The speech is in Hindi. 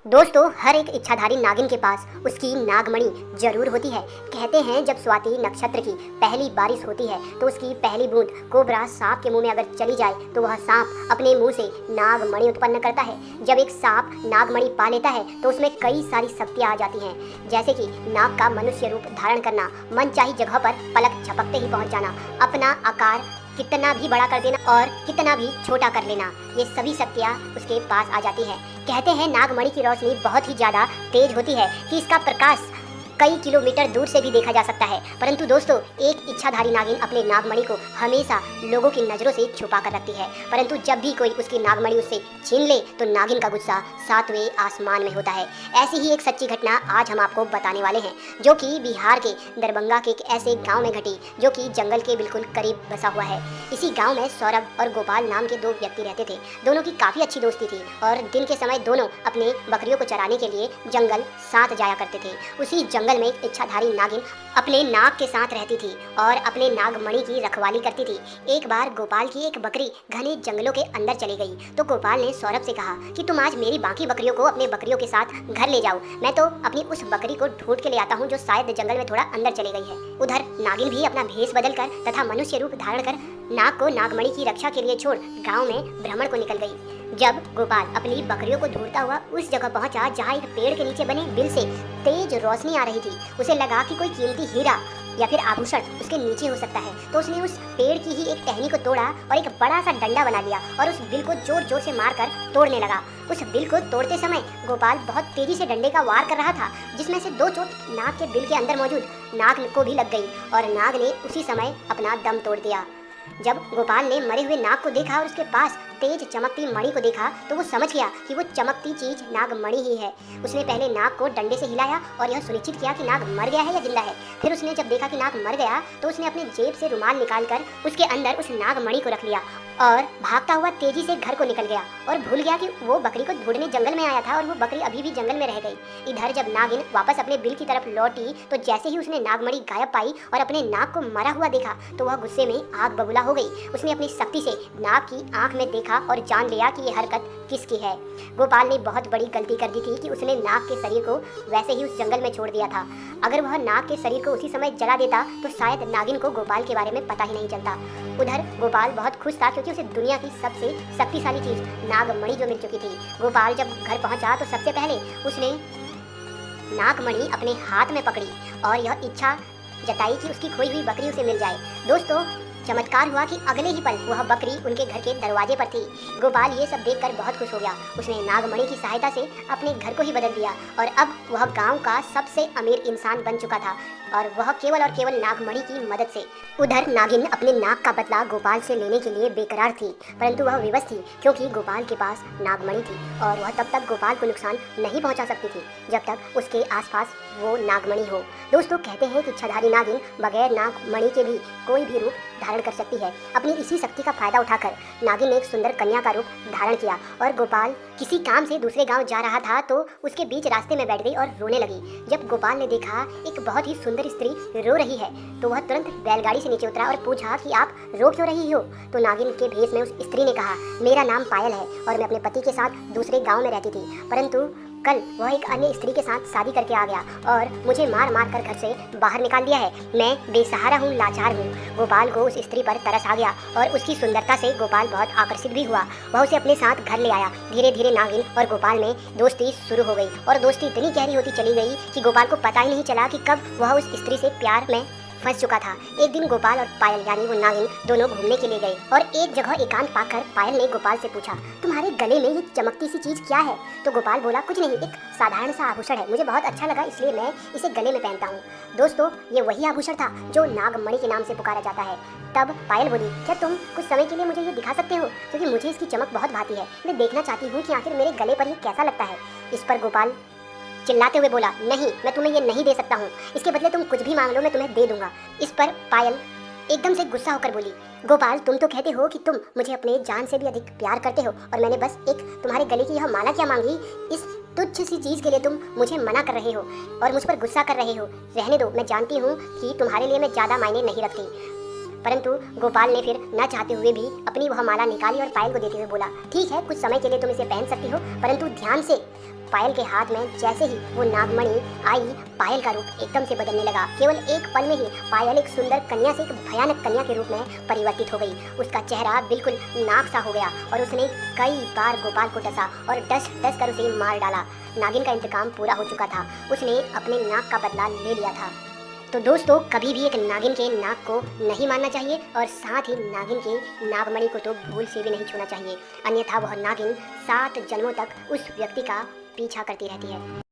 दोस्तों, हर एक इच्छाधारी नागिन के पास उसकी नागमणि जरूर होती है। कहते हैं जब स्वाति नक्षत्र की पहली बारिश होती है तो उसकी पहली बूंद कोबरा सांप के मुंह में अगर चली जाए तो वह सांप अपने मुंह से नागमणि उत्पन्न करता है। जब एक सांप नागमणि पा लेता है तो उसमें कई सारी शक्तियां आ जाती हैं, जैसे कि नाग का मनुष्य रूप धारण करना, मनचाही जगह पर पलक झपकते ही पहुंच जाना, अपना आकार कितना भी बड़ा कर देना और कितना भी छोटा कर लेना। ये सभी शक्तियाँ उसके पास आ जाती है। कहते हैं नागमणि की रोशनी बहुत ही ज़्यादा तेज होती है कि इसका प्रकाश कई किलोमीटर दूर से भी देखा जा सकता है। परंतु दोस्तों, एक इच्छाधारी नागिन अपने नागमणि को हमेशा लोगों की नज़रों से छुपा कर रखती है, परंतु जब भी कोई उसकी नागमणि उससे छीन ले तो नागिन का गुस्सा सातवें आसमान में होता है। ऐसी ही एक सच्ची घटना आज हम आपको बताने वाले हैं, जो कि बिहार के दरभंगा के एक ऐसे गाँव में घटी जो कि जंगल के बिल्कुल करीब बसा हुआ है। इसी गाँव में सौरभ और गोपाल नाम के दो व्यक्ति रहते थे। दोनों की काफ़ी अच्छी दोस्ती थी और दिन के समय दोनों अपने बकरियों को चराने के लिए जंगल साथ जाया करते थे। उसी जंगल में एक इच्छाधारी नागिन अपने नाग के साथ रहती थी और अपने नागमणि की रखवाली करती थी। एक बार गोपाल की एक बकरी घने जंगलों के अंदर चली गई तो गोपाल ने सौरभ से कहा कि तुम आज मेरी बाकी बकरियों को अपने बकरियों के साथ घर ले जाओ, मैं तो अपनी उस बकरी को ढूंढ के ले आता हूँ जो शायद जंगल में थोड़ा अंदर चली गई है। उधर नागिन भी अपना भेष बदलकर तथा मनुष्य रूप धारण कर नाग को नागमणि की रक्षा के लिए छोड़ गाँव में भ्रमण को निकल गई। जब गोपाल अपनी बकरियों को ढूंढता हुआ उस जगह पहुंचा जहां एक पेड़ के नीचे बने बिल से तेज रोशनी आ रही थी, उसे लगा कि कोई कीमती हीरा या फिर आभूषण उसके नीचे हो सकता है, तो उसने उस पेड़ की ही एक टहनी को तोड़ा और एक बड़ा सा डंडा बना लिया और उस बिल को जोर जोर से मारकर तोड़ने लगा। उस बिल को तोड़ते समय गोपाल बहुत तेजी से डंडे का वार कर रहा था, जिसमें से दो चोट नाग के बिल के अंदर मौजूद नाग को भी लग गई और नाग ने उसी समय अपना दम तोड़ दिया। जब गोपाल ने मरे हुए नाग को देखा और उसके पास तेज चमकती मणि को देखा तो वो समझ गया कि वो चमकती चीज नागमणि ही है। उसने पहले नाग को डंडे से हिलाया और यह सुनिश्चित किया कि नाग मर गया है या जिंदा है। फिर उसने जब देखा कि नाग मर गया तो उसने अपने जेब से रुमाल निकालकर उसके अंदर उस नागमणि को रख लिया और भागता हुआ तेजी से घर को निकल गया और भूल गया कि वो बकरी को ढूंढने जंगल में आया था और वो बकरी अभी भी जंगल में रह गई। इधर जब नागिन वापस अपने बिल की तरफ लौटी तो जैसे ही उसने नागमणि गायब पाई और अपने नाग को मरा हुआ देखा तो वह गुस्से में आग बबूला हो गई। उसने अपनी शक्ति से नाग की आंख में देखा और जान लिया कि यह हरकत किसकी है। गोपाल ने बहुत बड़ी गलती कर दी थी कि उसने नाग के शरीर को वैसे ही उस जंगल में छोड़ दिया था। अगर वह नाग के शरीर को उसी समय जला देता तो शायद नागिन को गोपाल के बारे में पता ही नहीं चलता। उधर गोपाल बहुत खुश था क्योंकि उसे दुनिया की सबसे शक्तिशाली चीज नागमणि जो मिल चुकी थी। गोपाल जब घर पहुंचा तो सबसे पहले उसने नागमणि अपने हाथ में पकड़ी और यह इच्छा जताई कि उसकी खोई हुई बकरी उसे मिल जाए। दोस्तों, चमत्कार हुआ कि अगले ही पल वह बकरी उनके घर के दरवाजे पर थी। गोपाल ये सब देखकर बहुत खुश हो गया। उसने नागमणि की सहायता से अपने घर को ही बदल दिया और अब वह गांव का सबसे अमीर इंसान बन चुका था और वह केवल और केवल नागमणि की मदद से। उधर नागिन अपने नाग का बदला गोपाल से लेने के लिए बेकरार थी, परंतु वह विवश थी क्योंकि गोपाल के पास नागमणि थी और वह तब तक गोपाल को नुकसान नहीं पहुंचा सकती थी जब तक उसके आसपास वो नागमणि हो। दोस्तों, कहते हैं कि इच्छाधारी नागिन बगैर नागमणि के भी कोई भी रूप धारण कर सकती है। अपनी इसी शक्ति का फायदा उठाकर नागिन ने एक सुंदर कन्या का रूप धारण किया और गोपाल किसी काम से दूसरे गांव जा रहा था तो उसके बीच रास्ते में बैठ गई और रोने लगी। जब गोपाल ने देखा एक बहुत ही सुंदर स्त्री रो रही है तो वह तुरंत बैलगाड़ी से नीचे उतरा और पूछा कि आप रो क्यों रही हो। तो नागिन के भेष में उस स्त्री ने कहा, मेरा नाम पायल है और मैं अपने पति के साथ दूसरे गाँव में रहती थी, परंतु कल वह एक अन्य स्त्री के साथ शादी करके आ गया और मुझे मार मार कर घर से बाहर निकाल दिया है। मैं बेसहारा हूँ, लाचार हूँ। गोपाल को उस स्त्री पर तरस आ गया और उसकी सुंदरता से गोपाल बहुत आकर्षित भी हुआ। वह उसे अपने साथ घर ले आया। धीरे धीरे नागिन और गोपाल में दोस्ती शुरू हो गई और दोस्ती इतनी गहरी होती चली गई कि गोपाल को पता ही नहीं चला कि कब वह उस स्त्री से प्यार में फंस चुका था। एक दिन गोपाल और पायल यानी वो नागिन दोनों घूमने के लिए गए और एक जगह एकांत पाकर पायल ने गोपाल से पूछा, तुम्हारे गले में ये चमकती सी चीज क्या है। तो गोपाल बोला, कुछ नहीं, एक साधारण सा आभूषण है, मुझे बहुत अच्छा लगा इसलिए मैं इसे गले में पहनता हूँ। दोस्तों, ये वही आभूषण था जो नागमणि के नाम से पुकारा जाता है। तब पायल बोली, क्या तुम कुछ समय के लिए मुझे ये दिखा सकते हो, क्योंकि मुझे इसकी चमक बहुत भाती है। मैं देखना चाहती हूँ कि आखिर मेरे गले पर ये कैसा लगता है। इस पर गोपाल चिल्लाते हुए बोला, नहीं, मैं तुम्हें ये नहीं दे सकता हूँ, इसके बदले तुम कुछ भी मांग लो, मैं तुम्हें दे दूंगा। इस पर पायल एकदम से गुस्सा होकर बोली, गोपाल, तुम तो कहते हो कि तुम मुझे अपने जान से भी अधिक प्यार करते हो और मैंने बस एक तुम्हारे गले की यह माला क्या मांगी, इस तुच्छ सी चीज के लिए तुम मुझे मना कर रहे हो और मुझ पर गुस्सा कर रहे हो। रहने दो, मैं जानती हूँ कि तुम्हारे लिए मैं ज्यादा मायने नहीं रखती। परंतु गोपाल ने फिर न चाहते हुए भी अपनी वह माला निकाली और पायल को देते हुए बोला, ठीक है, कुछ समय के लिए तुम इसे पहन सकती हो, परंतु ध्यान से। पायल के हाथ में जैसे ही वो नागमणि आई, पायल का रूप एकदम से बदलने लगा। केवल एक पल में ही पायल एक सुंदर कन्या से एक भयानक कन्या के रूप में परिवर्तित हो गई। उसका चेहरा बिल्कुल नाग सा हो गया और उसने कई बार गोपाल को डसा और डस डस कर उसे मार डाला। नागिन का इंतकाम पूरा हो चुका था, उसने अपने नाग का बदला ले लिया था। तो दोस्तों, कभी भी एक नागिन के नाग को नहीं मारना चाहिए और साथ ही नागिन की नागमणि को तो भूल से भी नहीं छूना चाहिए, अन्यथा वह नागिन 7 जन्मों तक उस व्यक्ति का पीछा करती रहती है।